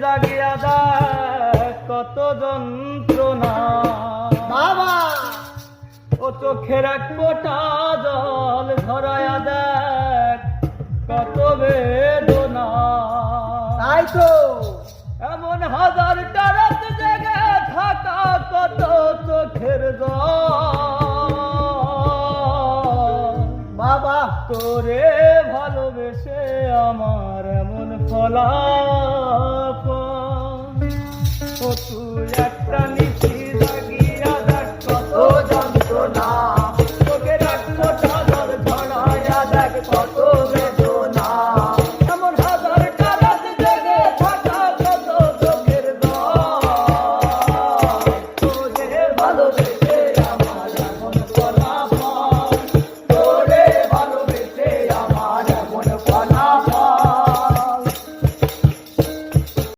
জাগিয়া দেখ কত যন্ত্রণা বাবা ও চোখের এক ফোঁটা জল ঝরায়া দেখ কত বেদনা তাই তো এমন হাজারটা রাত জেগে থাকা কত চোখের জল বাবা তোরে ভালোবেসে আমার এমন ফলাফল ও তুই